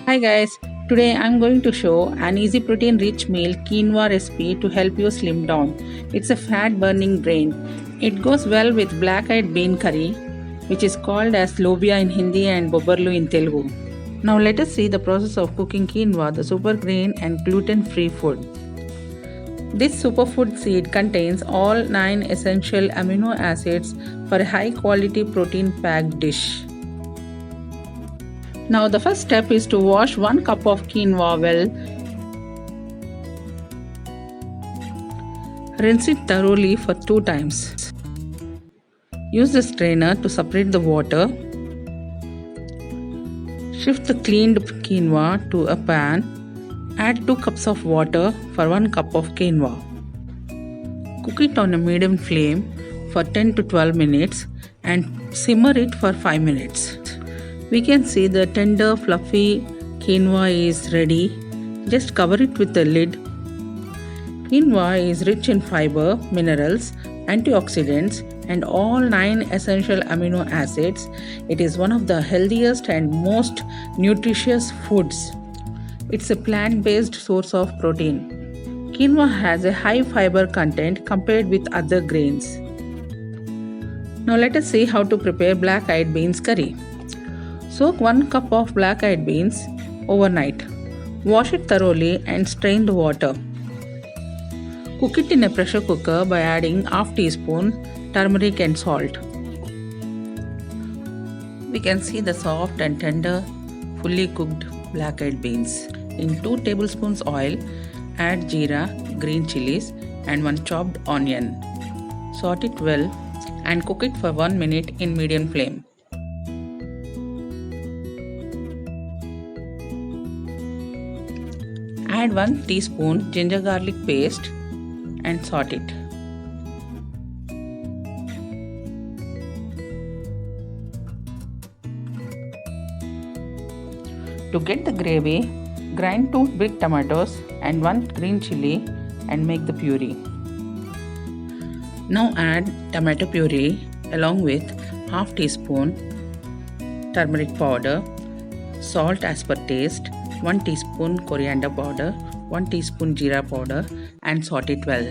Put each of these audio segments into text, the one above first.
Hi guys, today I'm going to show an easy protein rich meal quinoa recipe to help you slim down. It's a fat burning grain. It goes well with black eyed bean curry, which is called as lobia in Hindi and bobarlu in Telugu. Now let us see the process of cooking quinoa, the super grain and gluten free food. This superfood seed contains all 9 essential amino acids for a high quality protein packed dish. Now the first step is to wash 1 cup of quinoa well. Rinse it thoroughly for 2 times. Use the strainer to separate the water. Shift the cleaned quinoa to a pan. Add 2 cups of water for 1 cup of quinoa. Cook it on a medium flame for 10 to 12 minutes and simmer it for 5 minutes. We can see the tender fluffy quinoa is ready. Just cover it with the lid. Quinoa is rich in fiber, minerals, antioxidants and all 9 essential amino acids. It is one of the healthiest and most nutritious foods. It's a plant-based source of protein. Quinoa has a high fiber content compared with other grains. Now let us see how to prepare black-eyed beans curry. Soak 1 cup of black-eyed beans overnight. Wash it thoroughly and strain the water. Cook it in a pressure cooker by adding half teaspoon turmeric and salt. We can see the soft and tender, fully cooked black-eyed beans. In 2 tablespoons oil, add jeera, green chilies and 1 chopped onion. Saute it well and cook it for 1 minute in medium flame. Add 1 teaspoon ginger garlic paste and saute it. To get the gravy, grind 2 big tomatoes and 1 green chili and make the puree. Now add tomato puree along with half teaspoon turmeric powder, salt as per taste, 1 teaspoon coriander powder, 1 teaspoon jeera powder and saute it well.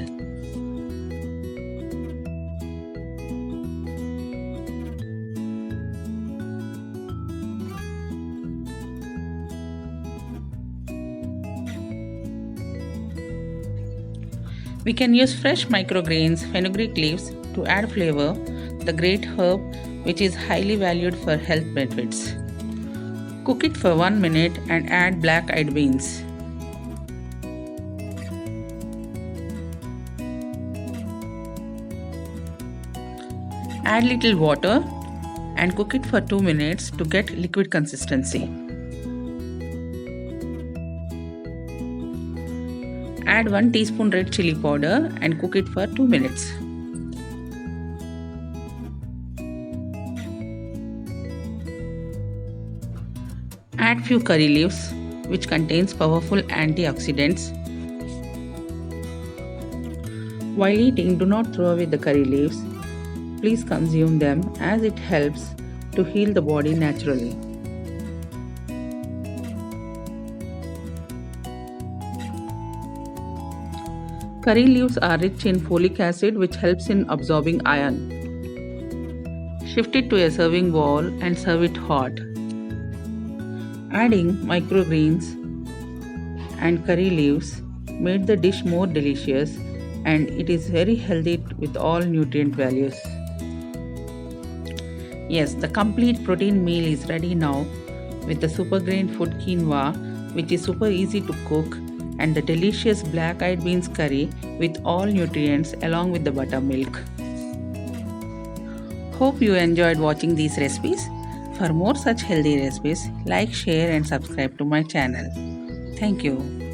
We can use fresh microgreens, fenugreek leaves to add flavor, the great herb which is highly valued for health benefits. Cook it for 1 minute and add black-eyed beans. Add little water and cook it for 2 minutes to get liquid consistency. Add 1 teaspoon red chili powder and cook it for 2 minutes. Add few curry leaves which contains powerful antioxidants. While eating, do not throw away the curry leaves. Please consume them as it helps to heal the body naturally. Curry leaves are rich in folic acid which helps in absorbing iron. Shift it to a serving bowl and serve it hot. Adding microgreens and curry leaves made the dish more delicious and it is very healthy with all nutrient values. Yes, the complete protein meal is ready now with the super grain food quinoa which is super easy to cook and the delicious black-eyed beans curry with all nutrients along with the buttermilk. Hope you enjoyed watching these recipes. For more such healthy recipes, like, share and subscribe to my channel. Thank you.